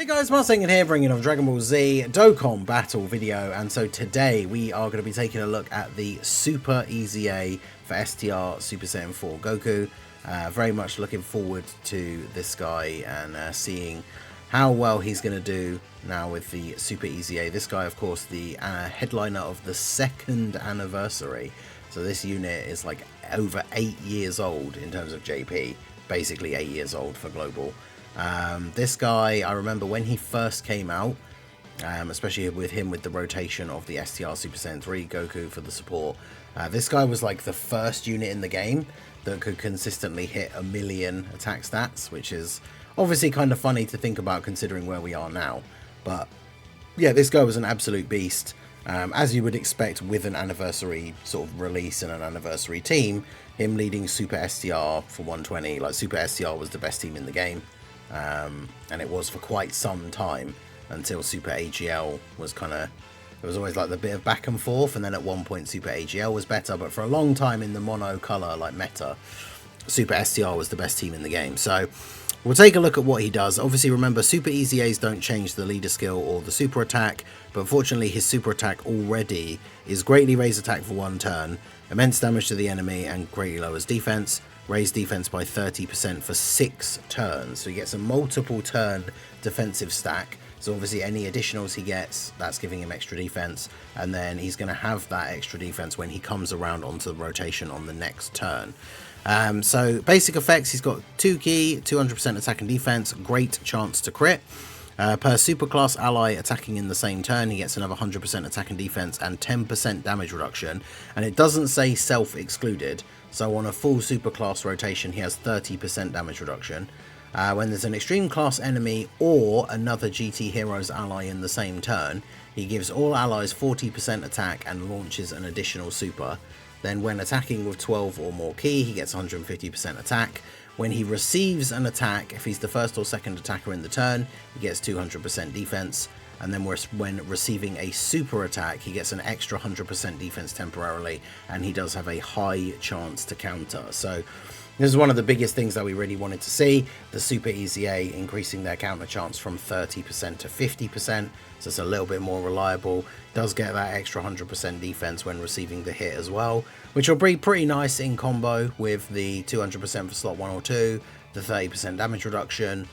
guys, Marsing here, bringing on Dragon Ball Z Dokkan Battle video, and so today we are going to be taking a look at the Super EZA for STR Super Saiyan 4 Goku. Very much looking forward to this guy and seeing how well he's going to do now with the Super EZA. This guy, of course, the headliner of the 2nd anniversary. So this unit is like over 8 years old in terms of JP, basically 8 years old for global. This guy, I remember when he first came out, especially with him with the rotation of the STR Super Saiyan 3 Goku for the support. This guy was like the first unit in the game that could consistently hit 1 million attack stats, which is obviously kind of funny to think about considering where we are now. But yeah, this guy was an absolute beast, as you would expect with an anniversary sort of release and an anniversary team. Him leading Super STR for 120, like Super STR was the best team in the game. And it was for quite some time until Super AGL was kind of, it was always like the bit of back and forth, and then at one point Super AGL was better, but for a long time in the mono color like meta, Super STR was the best team in the game. So we'll take a look at what he does. Obviously remember, Super EZAs don't change the leader skill or the super attack, but fortunately his super attack already is greatly raise attack for 1 turn, immense damage to the enemy, and greatly lowers defense. Raise defense by 30% for 6 turns, so he gets a multiple turn defensive stack. So obviously any additionals he gets, that's giving him extra defense, and then he's going to have that extra defense when he comes around onto the rotation on the next turn. So basic effects, he's got 2 ki, 200% attack and defense, great chance to crit. Per superclass ally attacking in the same turn, he gets another 100% attack and defense and 10% damage reduction, and it doesn't say self excluded. So on a full superclass rotation, he has 30% damage reduction. When there's an extreme class enemy or another GT Heroes ally in the same turn, he gives all allies 40% attack and launches an additional super. Then when attacking with 12 or more ki, he gets 150% attack. When he receives an attack, if he's the first or second attacker in the turn, he gets 200% defense. And then when receiving a super attack, he gets an extra 100% defense temporarily, and he does have a high chance to counter. So this is one of the biggest things that we really wanted to see, the Super EZA increasing their counter chance from 30% to 50%, so it's a little bit more reliable. Does get that extra 100% defense when receiving the hit as well, which will be pretty nice in combo with the 200% for slot 1 or 2, the 30% damage reduction.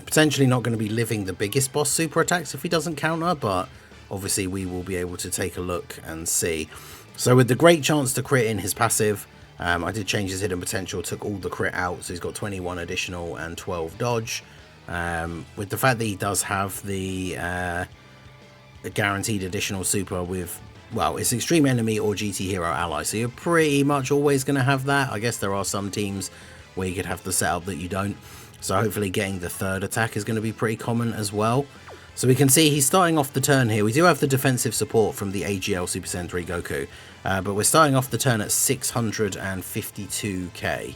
Potentially not going to be living the biggest boss super attacks if he doesn't counter, but obviously we will be able to take a look and see. So with the great chance to crit in his passive, I did change his hidden potential, took all the crit out, so he's got 21 additional and 12 dodge. With the fact that he does have the guaranteed additional super with, well, it's extreme enemy or GT hero ally, so you're pretty much always going to have that. I guess there are some teams where you could have the setup that you don't. So hopefully getting the 3rd attack is going to be pretty common as well. So we can see he's starting off the turn here. We do have the defensive support from the AGL Super Saiyan 3 Goku, but we're starting off the turn at 652k.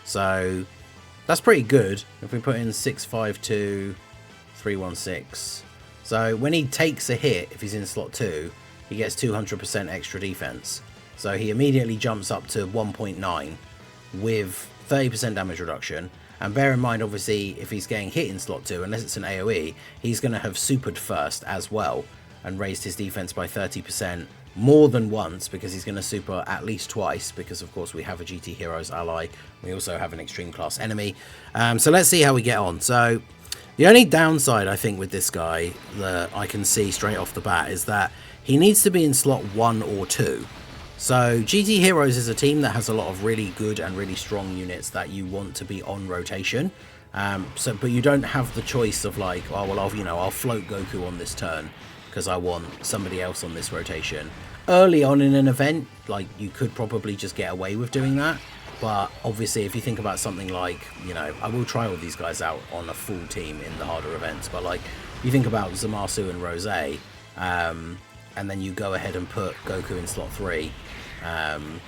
So that's pretty good. If we put in 652, 316. So when he takes a hit, if he's in slot 2, he gets 200% extra defense. So he immediately jumps up to 1.9 with 30% damage reduction. And bear in mind, obviously, if he's getting hit in slot 2, unless it's an AoE, he's going to have supered first as well and raised his defense by 30% more than once, because he's going to super at least twice, because of course we have a GT Heroes ally. We also have an extreme class enemy. So let's see how we get on. So the only downside I think with this guy that I can see straight off the bat is that he needs to be in slot 1 or 2. So GT Heroes is a team that has a lot of really good and really strong units that you want to be on rotation. But you don't have the choice of like, oh well, I'll float Goku on this turn because I want somebody else on this rotation. Early on in an event, like, you could probably just get away with doing that. But obviously, if you think about something like, I will try all these guys out on a full team in the harder events. But like, you think about Zamasu and Rose, and then you go ahead and put Goku in slot 3, and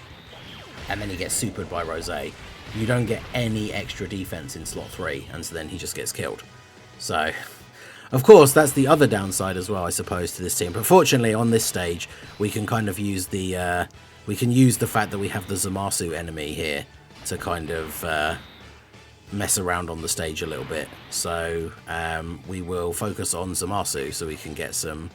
then he gets supered by Rose. You don't get any extra defense in slot 3, and so then he just gets killed. So, of course, that's the other downside as well, I suppose, to this team. But fortunately, on this stage, we can kind of use the fact that we have the Zamasu enemy here to kind of mess around on the stage a little bit. So we will focus on Zamasu so we can get some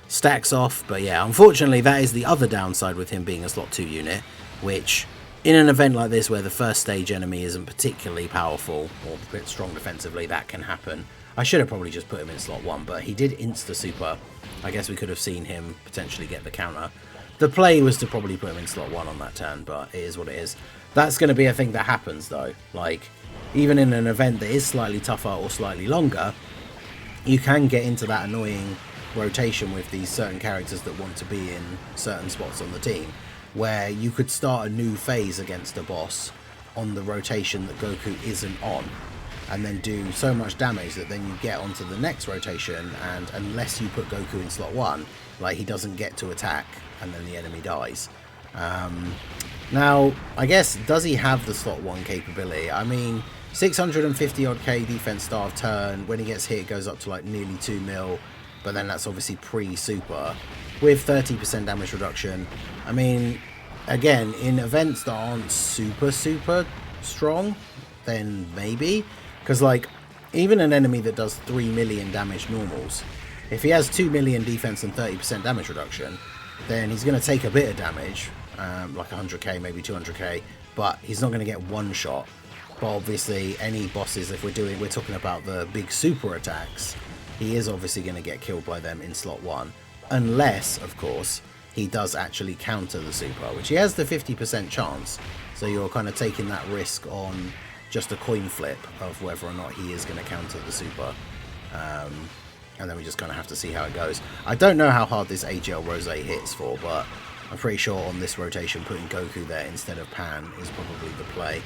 stacks off. But yeah, unfortunately that is the other downside with him being a slot 2 unit, which in an event like this where the first stage enemy isn't particularly powerful or a bit strong defensively, that can happen. I should have probably just put him in slot 1, but he did insta super. I guess we could have seen him potentially get the counter. The play was to probably put him in slot 1 on that turn, but it is what it is. That's going to be a thing that happens though. Like, even in an event that is slightly tougher or slightly longer, you can get into that annoying rotation with these certain characters that want to be in certain spots on the team, where you could start a new phase against a boss on the rotation that Goku isn't on, and then do so much damage that then you get onto the next rotation, and unless you put Goku in slot 1, like, he doesn't get to attack and then the enemy dies. Now, I guess, does he have the slot 1 capability? I mean, 650 odd K defense start of turn. When he gets hit, it goes up to like nearly 2 mil, but then that's obviously pre-super with 30% damage reduction. I mean, again, in events that aren't super strong, then maybe, because like even an enemy that does 3 million damage normals, if he has 2 million defense and 30% damage reduction, then he's going to take a bit of damage, like 100k, maybe 200k, but he's not going to get one shot. But obviously any bosses, if we're talking about the big super attacks, he is obviously going to get killed by them in slot 1, unless of course he does actually counter the super, which he has the 50% chance, so you're kind of taking that risk on just a coin flip of whether or not he is going to counter the super. And then we just kind of have to see how it goes. I don't know how hard this AGL Rose hits for, but I'm pretty sure on this rotation putting Goku there instead of Pan is probably the play.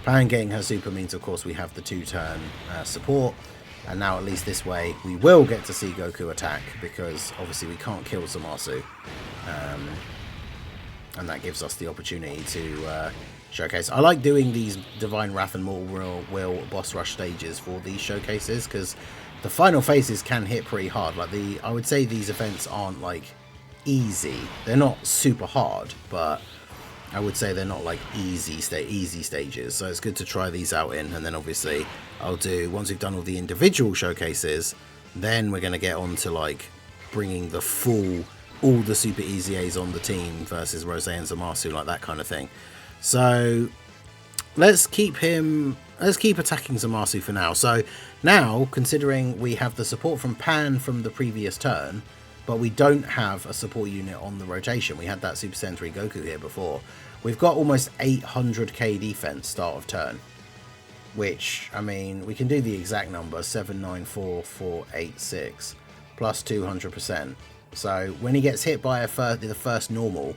Pan getting her super means of course we have the 2-turn support, and now at least this way we will get to see Goku attack, because obviously we can't kill Zamasu, and that gives us the opportunity to showcase. I like doing these Divine Wrath and Mortal Will boss rush stages for these showcases, because the final phases can hit pretty hard. Like, I would say these events aren't like easy. They're not super hard, but I would say they're not like easy stages. So it's good to try these out in, and then obviously I'll do, once we've done all the individual showcases, then we're going to get on to like bringing the all the super EZAs on the team versus Rose and Zamasu, like that kind of thing. So let's keep attacking Zamasu for now. So now, considering we have the support from Pan from the previous turn, but we don't have a support unit on the rotation. We had that Super Saiyan 3 Goku here before. We've got almost 800k defense start of turn, which, I mean, we can do the exact number, 794486 plus 200%. So when he gets hit by the first normal,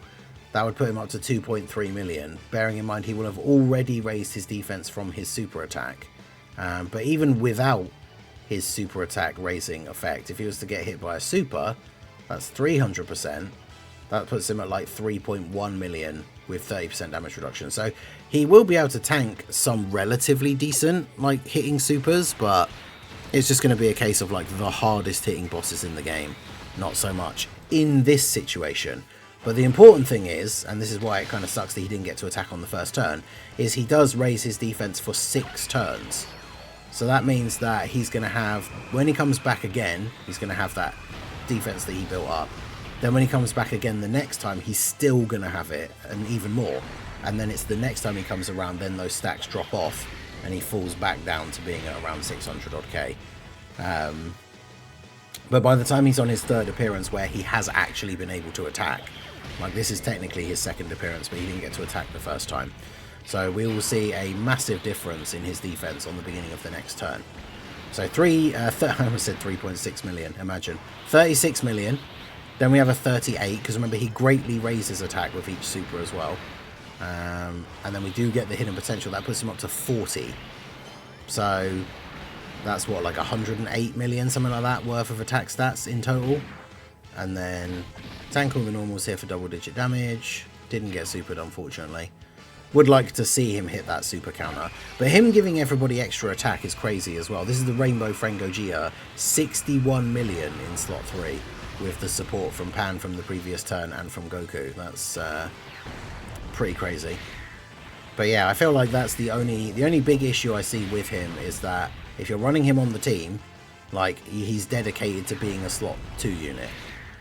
that would put him up to 2.3 million, bearing in mind he will have already raised his defense from his super attack. But even without his super attack raising effect, if he was to get hit by a super, that's 300%. That puts him at like 3.1 million with 30% damage reduction. So he will be able to tank some relatively decent like hitting supers, but it's just going to be a case of like the hardest hitting bosses in the game, not so much in this situation. But the important thing is, and this is why it kind of sucks that he didn't get to attack on the first turn, is he does raise his defense for 6 turns. So that means that he's going to have, when he comes back again, he's going to have that defense that he built up. Then when he comes back again the next time, he's still going to have it, and even more. And then it's the next time he comes around, then those stacks drop off, and he falls back down to being at around 600 odd K. But by the time he's on his 3rd appearance where he has actually been able to attack, like this is technically his 2nd appearance, but he didn't get to attack the first time. So we will see a massive difference in his defense on the beginning of the next turn. So I almost said 3.6 million, imagine. 36 million. Then we have a 38, because remember he greatly raises attack with each super as well. And then we do get the hidden potential. That puts him up to 40. So that's what, like 108 million, something like that, worth of attack stats in total. And then tank all the normals here for double-digit damage. Didn't get supered, unfortunately. Would like to see him hit that super counter. But him giving everybody extra attack is crazy as well. This is the Rainbow Frangogia, 61 million in slot 3, with the support from Pan from the previous turn and from Goku. That's pretty crazy. But yeah, I feel like that's the only big issue I see with him is that if you're running him on the team, like, he's dedicated to being a slot 2 unit.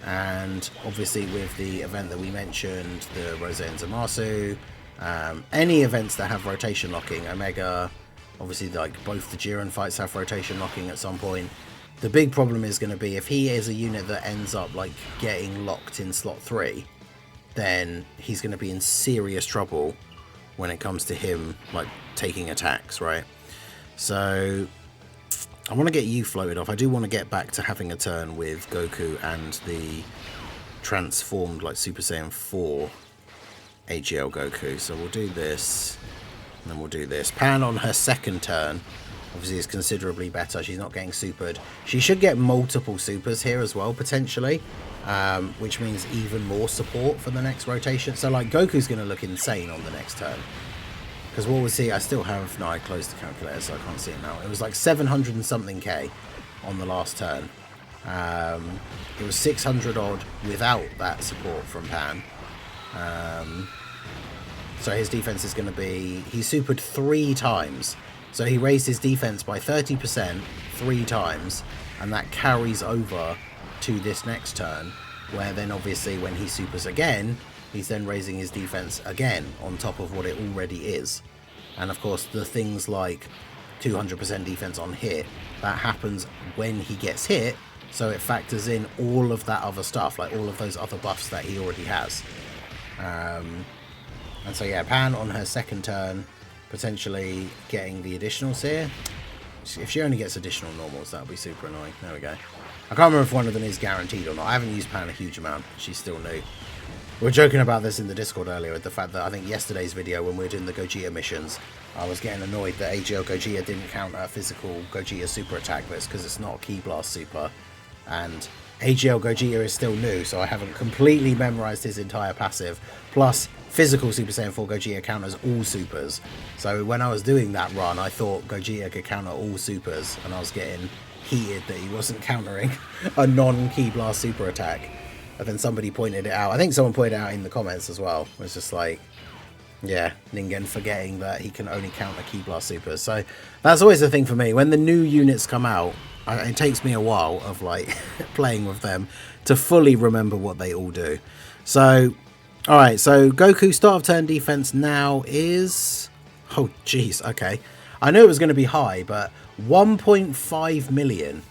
And obviously with the event that we mentioned, the Rose and Zamasu, any events that have rotation locking, Omega, obviously like both the Jiren fights have rotation locking at some point. The big problem is going to be if he is a unit that ends up like getting locked in slot 3, then he's going to be in serious trouble when it comes to him like taking attacks, right? So I want to get you floated off. I do want to get back to having a turn with Goku and the transformed like Super Saiyan 4 AGL Goku. So we'll do this, and then we'll do this. Pan on her second turn obviously is considerably better. She's not getting supered. She should get multiple supers here as well, potentially, which means even more support for the next rotation. So like Goku's going to look insane on the next turn. Because what we'll see, I still have, no, I closed the calculator so I can't see it now. It was like 700 and something K on the last turn. It was 600 odd without that support from Pan. So his defense is going to be, he supered 3 times. So he raised his defense by 30% 3 times, and that carries over to this next turn, where then obviously when he supers again, he's then raising his defense again on top of what it already is. And of course the things like 200% defense on hit, that happens when he gets hit, so it factors in all of that other stuff, like all of those other buffs that he already has. And so yeah, Pan on her second turn, potentially getting the additionals here. If she only gets additional normals, that'll be super annoying. There we go. I can't remember if one of them is guaranteed or not. I haven't used Pan a huge amount. She's still new. We were joking about this in the Discord earlier, with the fact that I think yesterday's video when we were doing the Gogeta missions, I was getting annoyed that AGL Gogeta didn't counter a physical Gogeta super attack, but it's because it's not a Ki Blast super. And AGL Gogeta is still new, so I haven't completely memorized his entire passive. Plus, physical Super Saiyan 4 Gogeta counters all supers. So when I was doing that run, I thought Gogeta could counter all supers, and I was getting heated that he wasn't countering a non-Ki Blast super attack. And then somebody pointed it out. I think someone pointed it out in the comments as well. It was just like, yeah, Ningen forgetting that he can only counter Ki Blast supers. So that's always the thing for me. When the new units come out, it takes me a while of like playing with them to fully remember what they all do. So, alright, so Goku start of turn defense now is, oh jeez, okay. I knew it was going to be high, but 1.5 million.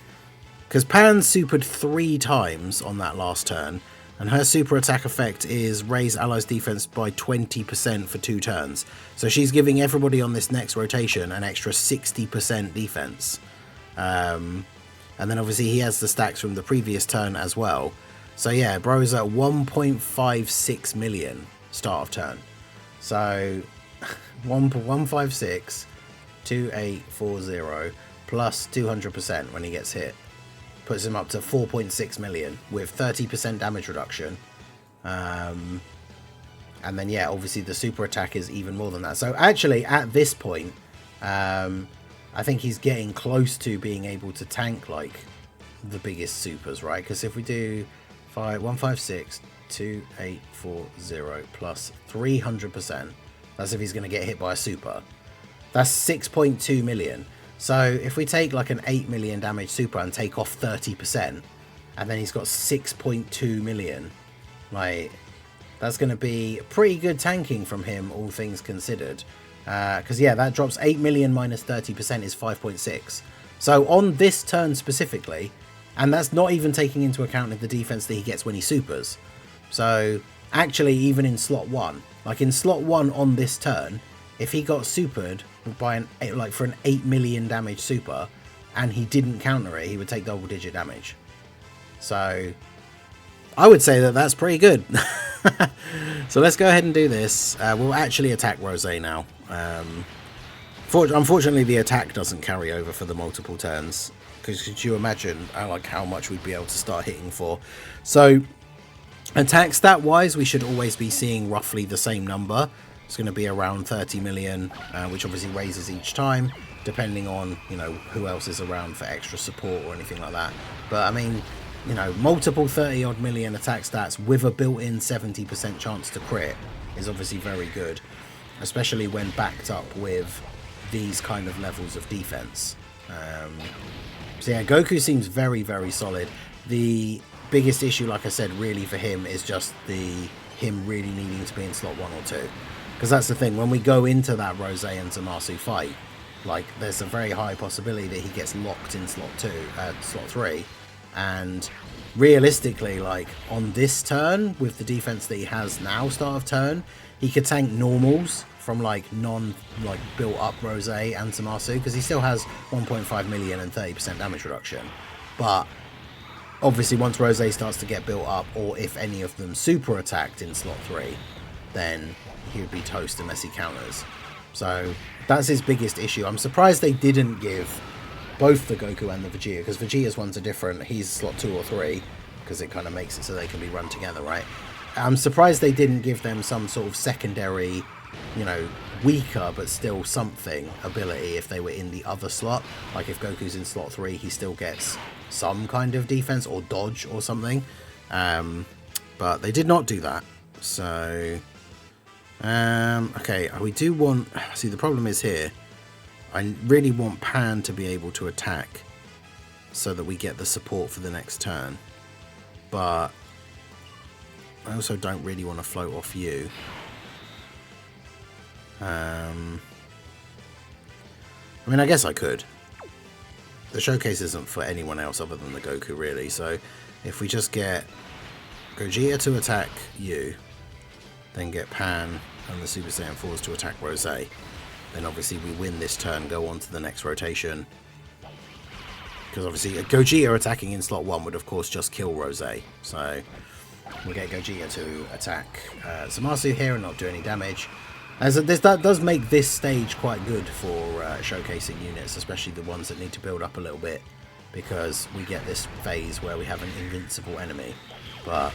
Because Pan supered 3 times on that last turn, and her super attack effect is raise allies defense by 20% for 2 turns. So she's giving everybody on this next rotation an extra 60% defense. And then obviously he has the stacks from the previous turn as well. So yeah, bro's at 1.56 million start of turn. So 156, 2840 plus 200% when he gets hit. Puts him up to 4.6 million with 30% damage reduction. And then, yeah, obviously the super attack is even more than that. So actually, at this point, I think he's getting close to being able to tank, like, the biggest supers, right? Because if we do 156, 2840 plus 300%, that's if he's going to get hit by a super. That's 6.2 million. So if we take like an 8 million damage super and take off 30%, and then he's got 6.2 million, like, that's going to be pretty good tanking from him, all things considered. Because yeah, that drops 8 million minus 30% is 5.6. So on this turn specifically, and that's not even taking into account the defense that he gets when he supers. So actually, even in slot 1, like in slot 1 on this turn, if he got supered by for an 8 million damage super and he didn't counter it, he would take double digit damage. So I would say that that's pretty good. So let's go ahead and do this. We'll actually attack Rose now. Unfortunately, the attack doesn't carry over for the multiple turns, because could you imagine like how much we'd be able to start hitting for? So attack stat wise, we should always be seeing roughly the same number. It's going to be around 30 million, which obviously raises each time, depending on, you know, who else is around for extra support or anything like that. But I mean, you know, multiple 30 odd million attack stats with a built-in 70% chance to crit is obviously very good. especially when backed up with these kind of levels of defense. So yeah, Goku seems very, very solid. The biggest issue, like I said, really for him is just him really needing to be in slot 1 or 2. Because that's the thing, when we go into that Rose and Zamasu fight, like, there's a very high possibility that he gets locked in slot 3. And realistically, like, on this turn, with the defense that he has now, start of turn, he could tank normals from, like, built up Rose and Zamasu, because he still has 1.5 million and 30% damage reduction. But obviously, once Rose starts to get built up, or if any of them super attacked in slot 3, then he would be toast unless he counters. So that's his biggest issue. I'm surprised they didn't give both the Goku and the Vegeta, because Vegeta's ones are different. He's slot 2 or 3, because it kind of makes it so they can be run together, right? I'm surprised they didn't give them some sort of secondary, you know, weaker but still something ability if they were in the other slot. Like if Goku's in slot 3, he still gets some kind of defense or dodge or something. But they did not do that. So okay, we do want, see, the problem is here, I really want Pan to be able to attack so that we get the support for the next turn, but I also don't really want to float off you. I mean, I guess I could. The showcase isn't for anyone else other than the Goku, really, so if we just get Gogeta to attack you, then get Pan and the Super Saiyan 4s to attack Rose, then obviously we win this turn, go on to the next rotation. Because obviously Gogeta attacking in slot 1 would of course just kill Rose. So we'll get Gogeta to attack Zamasu here and not do any damage. As that does make this stage quite good for showcasing units, especially the ones that need to build up a little bit, because we get this phase where we have an invincible enemy. But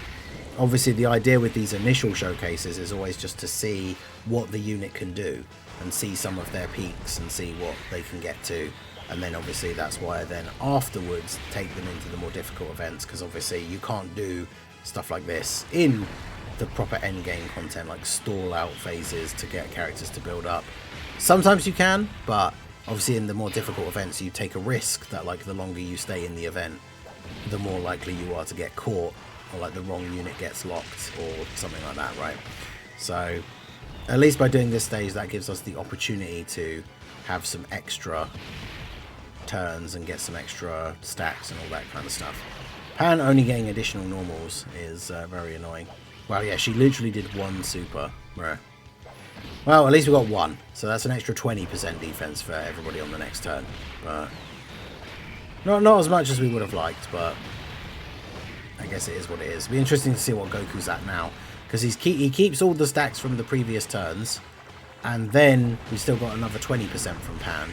obviously the idea with these initial showcases is always just to see what the unit can do and see some of their peaks and see what they can get to, and then obviously that's why then afterwards take them into the more difficult events, because obviously you can't do stuff like this in the proper end game content, like stall out phases to get characters to build up. Sometimes you can, but obviously in the more difficult events you take a risk that like the longer you stay in the event, the more likely you are to get caught, or like the wrong unit gets locked or something like that, right? So at least by doing this stage, that gives us the opportunity to have some extra turns and get some extra stacks and all that kind of stuff. Pan only getting additional normals is very annoying. Well, yeah, she literally did one super. Well, at least we got one, so that's an extra 20% defense for everybody on the next turn. But not as much as we would have liked, but I guess it is what it is. It'll be interesting to see what Goku's at now, because he keeps all the stacks from the previous turns, and then we still got another 20% from Pan.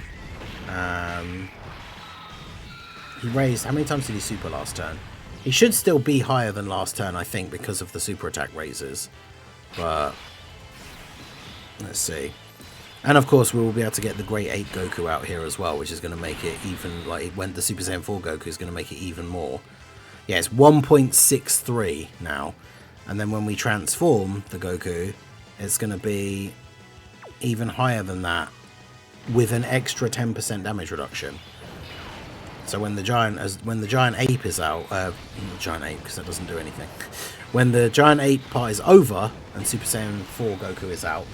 He raised, how many times did he super last turn? He should still be higher than last turn, I think, because of the super attack raises. But let's see. And of course we will be able to get the Great 8 Goku out here as well, which is going to make it even, like when the Super Saiyan 4 Goku is going to make it even more. Yeah, it's 1.63 now. And then when we transform the Goku, it's going to be even higher than that with an extra 10% damage reduction. So when the giant ape is out, giant ape, because that doesn't do anything. When the giant ape part is over and Super Saiyan 4 Goku is out,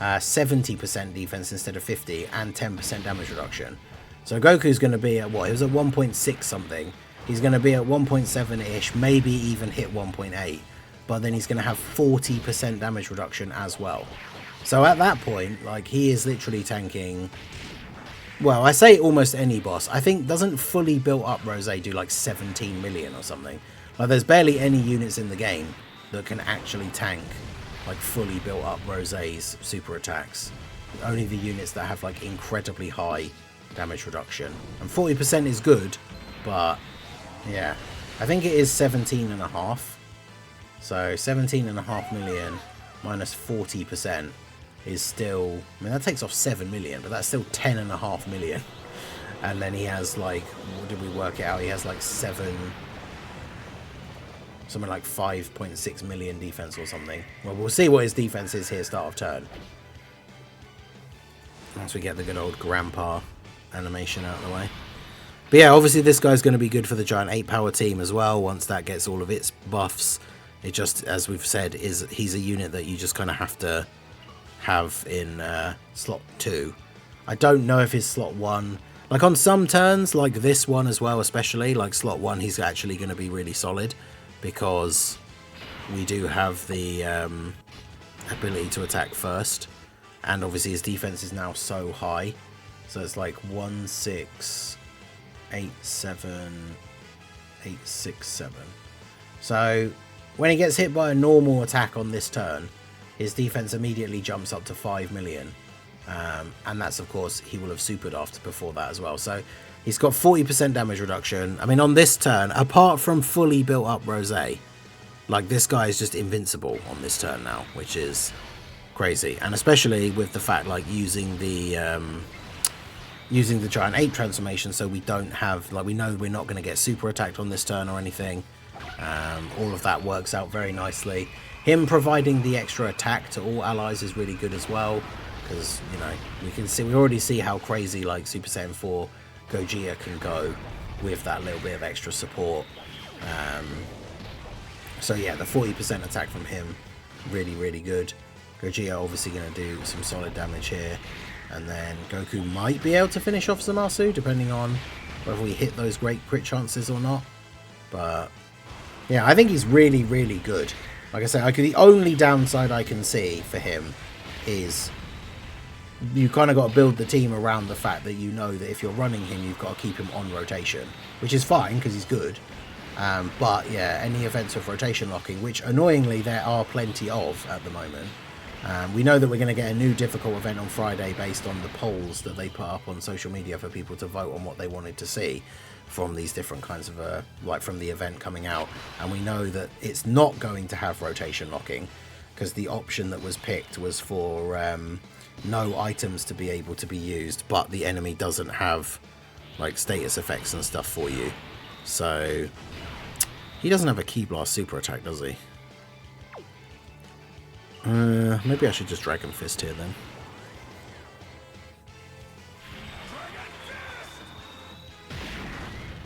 70% defense instead of 50 and 10% damage reduction. So Goku's going to be at what? He was at 1.6 something. He's going to be at 1.7-ish, maybe even hit 1.8. But then he's going to have 40% damage reduction as well. So at that point, like, he is literally tanking... Well, I say almost any boss. I think doesn't fully built up Rose do like 17 million or something. Like, there's barely any units in the game that can actually tank like fully built up Rose's super attacks. Only the units that have like incredibly high damage reduction. And 40% is good, but yeah, I think it is 17.5. So 17.5 million minus 40%. Is still, I mean, that takes off 7 million, but that's still 10.5 million. And then he has like, what did we work it out? He has like something like 5.6 million defense or something. Well, we'll see what his defense is here start of turn. Once we get the good old grandpa animation out of the way. But yeah, obviously this guy's going to be good for the Giant 8 power team as well. Once that gets all of its buffs, it just, as we've said, he's a unit that you just kind of have to have in slot 2. I don't know if his slot 1, like on some turns, like this one as well, especially like slot 1, he's actually going to be really solid because we do have the ability to attack first, and obviously his defense is now so high, so it's like 1, 6, 8, 7, 8, 6, 7. So when he gets hit by a normal attack on this turn, his defense immediately jumps up to 5 million. And that's, of course, he will have supered before that as well. So he's got 40% damage reduction. I mean, on this turn, apart from fully built up Rosé, like this guy is just invincible on this turn now, which is crazy. And especially with the fact, like, using the Giant 8 transformation, so we don't have, like, we know we're not going to get super attacked on this turn or anything. All of that works out very nicely. Him providing the extra attack to all allies is really good as well, because, you know, we already see how crazy like Super Saiyan 4 Gogeta can go with that little bit of extra support. So yeah, the 40% attack from him, really, really good. Gogeta obviously going to do some solid damage here, and then Goku might be able to finish off Zamasu, depending on whether we hit those great crit chances or not. But yeah, I think he's really, really good. Like I said, the only downside I can see for him is you kind of got to build the team around the fact that you know that if you're running him, you've got to keep him on rotation, which is fine because he's good. But yeah, any events with rotation locking, which annoyingly there are plenty of at the moment. We know that we're going to get a new difficult event on Friday based on the polls that they put up on social media for people to vote on what they wanted to see from these different kinds of, like from the event coming out. And we know that it's not going to have rotation locking because the option that was picked was for no items to be able to be used, but the enemy doesn't have like status effects and stuff for you. So he doesn't have a Ki Blast super attack, does he? Maybe I should just Dragon Fist here then.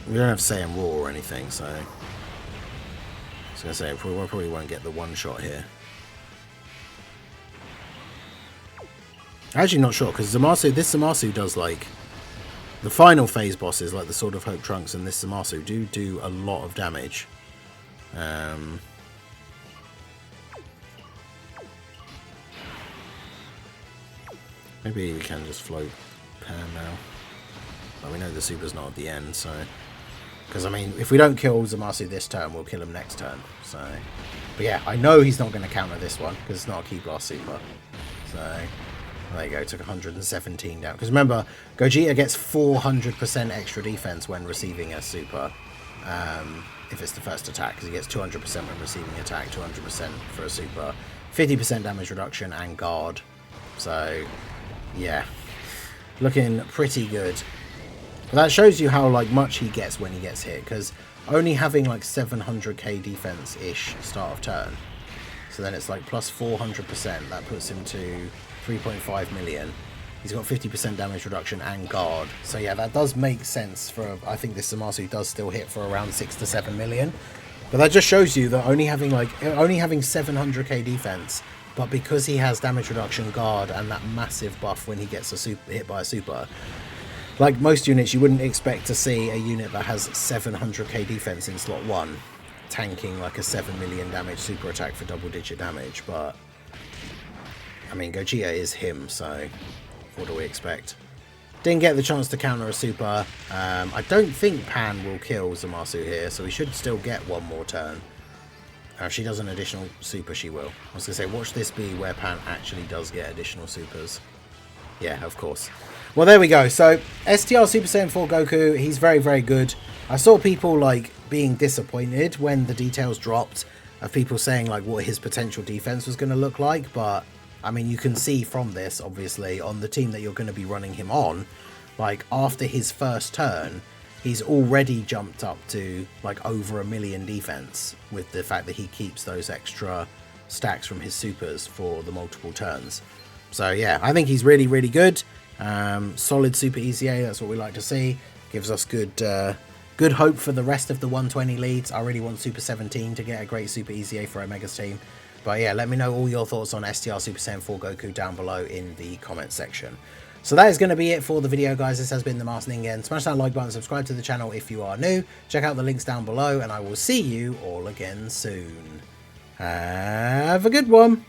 We don't have Saiyan Roar or anything, so I was going to say, we probably won't get the one shot here. Actually not sure, because this Zamasu does, like, the final phase bosses, like the Sword of Hope Trunks and this Zamasu, do a lot of damage. Maybe we can just float Pan now. But we know the super's not at the end, so... Because, I mean, if we don't kill Zamasu this turn, we'll kill him next turn. So, but yeah, I know he's not going to counter this one, because it's not a Ki Blast super. So, there you go, took 117 down. Because remember, Gogeta gets 400% extra defense when receiving a super. If it's the first attack, because he gets 200% when receiving attack, 200% for a super, 50% damage reduction, and guard. So, yeah, looking pretty good. But that shows you how like much he gets when he gets hit, because only having like 700k defense-ish start of turn, so then it's like plus 400%, that puts him to 3.5 million. He's got 50% damage reduction and guard, so yeah, that does make sense for, I think this Zamasu does still hit for around 6 to 7 million. But that just shows you that only having 700k defense, but because he has damage reduction, guard, and that massive buff when he gets hit by a super, like most units, you wouldn't expect to see a unit that has 700k defense in slot 1 tanking like a 7 million damage super attack for double-digit damage. But I mean, Gogeta is him, so what do we expect? Didn't get the chance to counter a super. I don't think Pan will kill Zamasu here, so we should still get one more turn. If she does an additional super, she will. I was going to say, watch this be where Pan actually does get additional supers. Yeah, of course. Well, there we go. So, STR Super Saiyan 4 Goku, he's very, very good. I saw people, like, being disappointed when the details dropped of people saying, like, what his potential defense was going to look like. But, I mean, you can see from this, obviously, on the team that you're going to be running him on, like, after his first turn, he's already jumped up to, like, over 1 million defense with the fact that he keeps those extra stacks from his supers for the multiple turns. So, yeah, I think he's really, really good. Solid Super EZA, that's what we like to see. Gives us good hope for the rest of the 120 leads. I really want Super 17 to get a great Super EZA for Omega's team. But yeah, let me know all your thoughts on STR Super Saiyan 4 Goku down below in the comments section. So that is going to be it for the video, guys. This has been the Master Ningen. Smash that like button, subscribe to the channel if you are new. Check out the links down below, and I will see you all again soon. Have a good one.